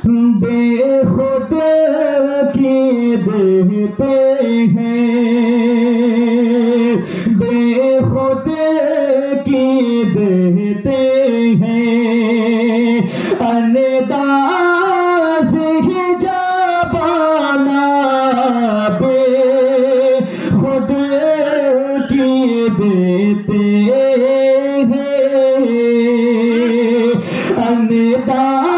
बेखुद की देते हैं, बेखुद की देते हैं, अंदाज़ ही ज़बाना बेखुद की देते हैं, अंदाज़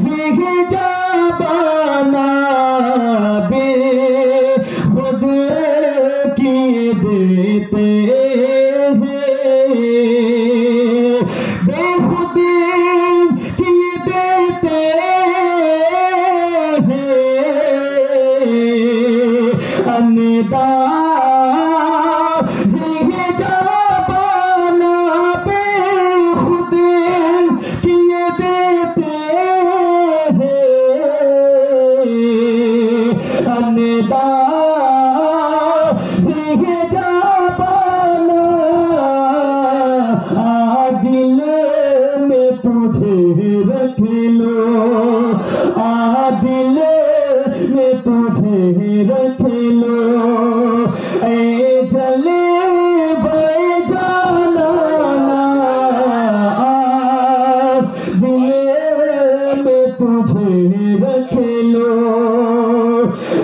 ही ज़बाना बेखुद की देते हैं, बेखुद की देते हैं, अंदाज़ ही ज़बाना बेखुद की देते हैं, अंदाज़ ही ज़बाना दिल में तुझे रख लो, दिल में तुझे रख लो, ऐ जले जाना दिल में तुझे रख लो,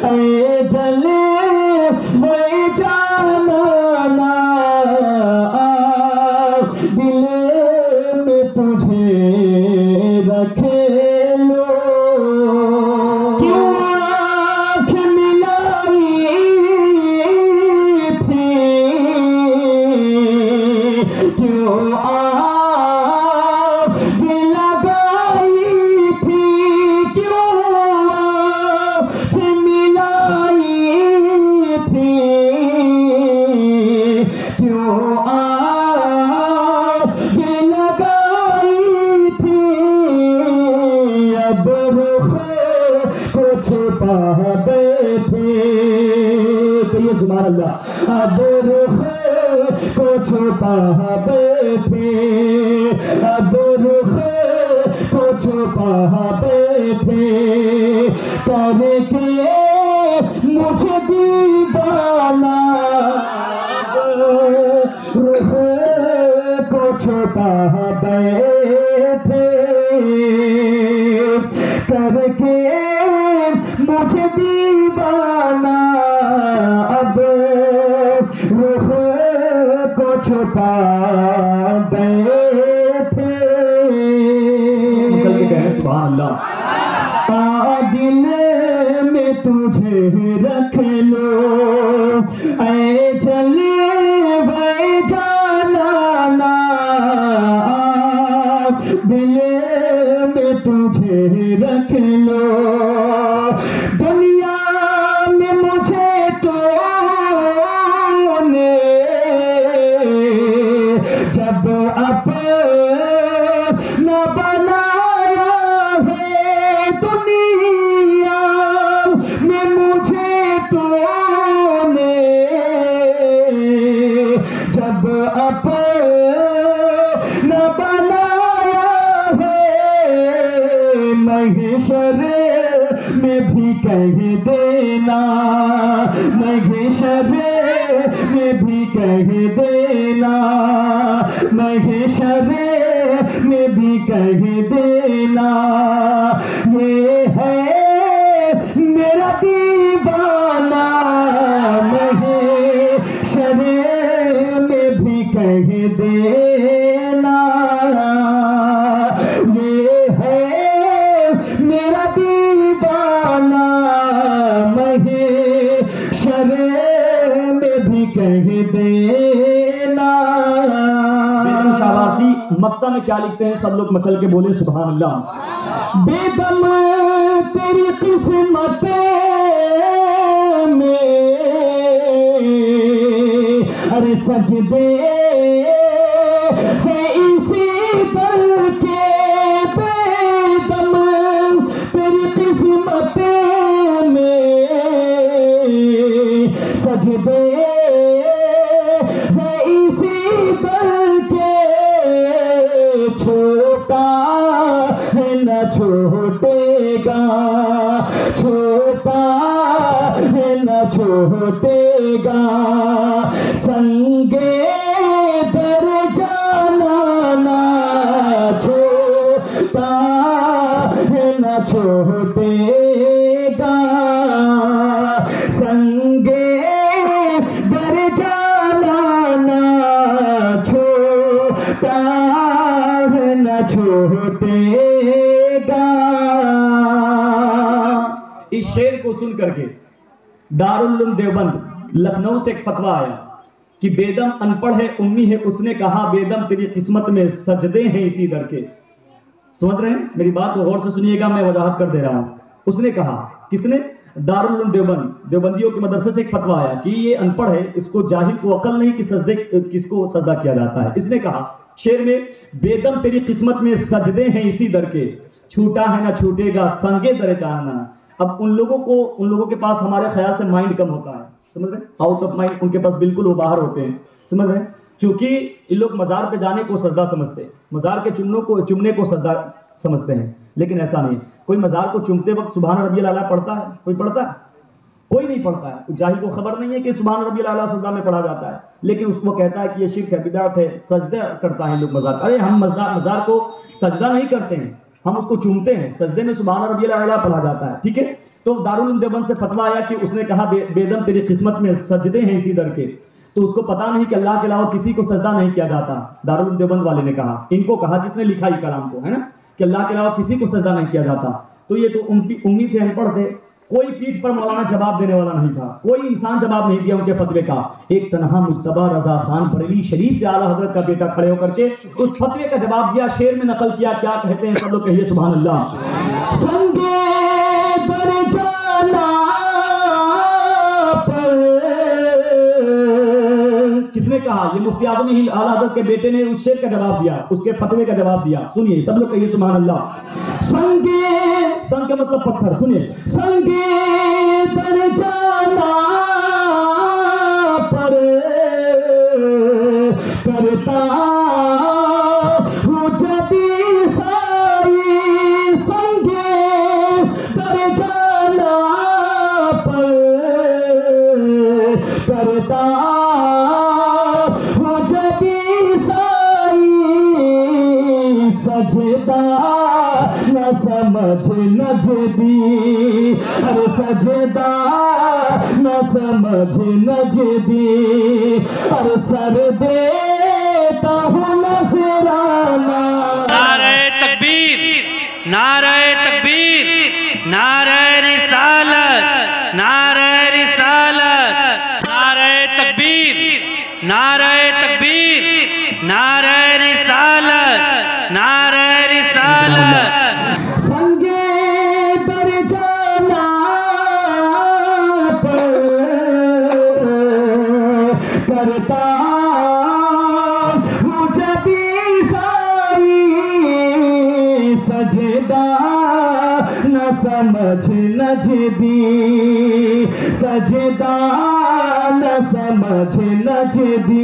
ऐ जले जाना दिल में तुझे रख लो। क्यों आँख मिलाई थी, क्यों आँख लगाई थी, क्यों आँख मिलाई थी, क्यों आँख लगाई थी, अब रुख को छुपा बैठे, कहिए सुभान अल्लाह, अब रुख को छुपा बैठे, अब रुख को छुपा बैठे, करके मुझे दीवाना, रुख को छुपा बैठे, करके मुझे दीवाना, अब रुख को छुपा बैठे। निकल के कहें सुभान अल्लाह। दिल में तुझे रख लो, ऐ चले भाई जाना, दिल में तुझे रख लो, दुनिया में मुझे तूने जब अपना बनाया है, दुनिया में मुझे तूने जब अपना बनाया है, महशर में भी कह देना, महशर में भी कह देना, महशर में भी कह देना, ये है मेरा दीवाना, महशर में भी कह देना, ये है मेरा दीवाना, महशर में भी कह देना। शाबाशी मक्ता में क्या लिखते हैं, सब लोग मचल के बोले सुभान अल्लाह। बेदम तेरी किस्मत में अरे सजदे है इसी दर के, बेदम तेरी किस्मत में सजदे है इसी दर के, छोटा है न छोटे छूटेगा, छोटा है न छूटेगा, संगे दर जाना ना छोटा है न छूटेगा, संगे दर जाना ना छोटा है न छूटेगा। इस शेर को सुन करके दारुल उलूम देवबंद लखनऊ से एक फतवा आया कि बेदम अनपढ़ है, उम्मी है, उसने कहा बेदम तेरी किस्मत में सजदे हैं इसी दर के। समझ रहे हैं मेरी बात को? गौर से सुनिएगा, मैं वजाहत कर दे रहा हूं। उसने कहा, किसने? दारुल उलूम देवबंद, देवबंदियों के मदरसे से एक फतवा आया कि ये अनपढ़ है, इसको जाहिल को अकल नहीं कि सजदे किसको सजदा किया जाता है। इसने कहा शेर में, बेदम तेरी किस्मत में सजदे हैं इसी दर के, छूटा है ना छूटेगा, संगे दर चाहना। अब उन लोगों के पास हमारे ख्याल से माइंड कम होता है, समझ रहे? आउट ऑफ माइंड उनके पास बिल्कुल वो बाहर होते हैं, समझ रहे? क्योंकि ये लोग मज़ार पे जाने को सजदा समझते हैं, मज़ार के चुमने को सजदा समझते हैं, लेकिन ऐसा नहीं। कोई मज़ार को चुमते वक्त सुभान रब्बियल आला पढ़ता है? कोई पढ़ता है? कोई नहीं पढ़ता है। जाहिल को खबर नहीं है कि सुभान रब्बियल आला सजदा में पढ़ा जाता है, लेकिन उसको कहता है कि ये शिर्क है, बिदअत है, सजदा करता है लोग मज़ार। अरे हम मज़ार को सजदा नहीं करते हैं, हम उसको चूमते हैं। सजदे में सुभान रब्बियल आला पढ़ा जाता है, ठीक है? तो दारुल उलूम देवबंद से फतवा आया कि उसने कहा बेदम तेरी किस्मत में सजदे हैं इसी दर के, तो उसको पता नहीं कि अल्लाह के अलावा किसी को सजदा नहीं किया जाता। दारुल उलूम देवबंद वाले ने कहा, इनको कहा जिसने लिखा ही कलाम को, है ना, कि अल्लाह के अलावा किसी को सजदा नहीं किया जाता। तो ये तो उम्मीद थे, अनपढ़ थे, कोई पीठ पर मौलाना जवाब देने वाला नहीं था, कोई इंसान जवाब नहीं दिया उनके फतवे का। एक तनहा मुस्तबा रजा खान बरेली शरीफ से आला हजरत का बेटा खड़े होकर के उस फतवे का जवाब दिया, शेर में नकल किया। क्या कहते हैं? सब लोग कहिए सुभान अल्लाह। संगे दर जाना पर, किसने कहा? ये मुफ्ती आजम हिंद आला हजरत के बेटे ने उस शेर का जवाब दिया, उसके फतवे का जवाब दिया। सुनिए, सब लोग कहिए सुभान अल्लाह। संगे, संग का मतलब पत्थर, सुनिए, संगे दर जाना पर करता हूँ जदी साई, संगे दर जाना पर करता हूँ जदी साई, सजदा न समझ न जदी, अरे सजदा न समझ न जदी, अरे सर देता हूँ नजराना। नारे तकबीर, नारे तकबीर, नारे रिसालत, नारे रिसालत, नारे तकबीर, नारे तकबीर, नारे रिसालत, नारे रिसालत। संगे दर जाना पर करता हूँ जदी साई, सजदा न समझ न जदी, सजदा न समझ न जदी,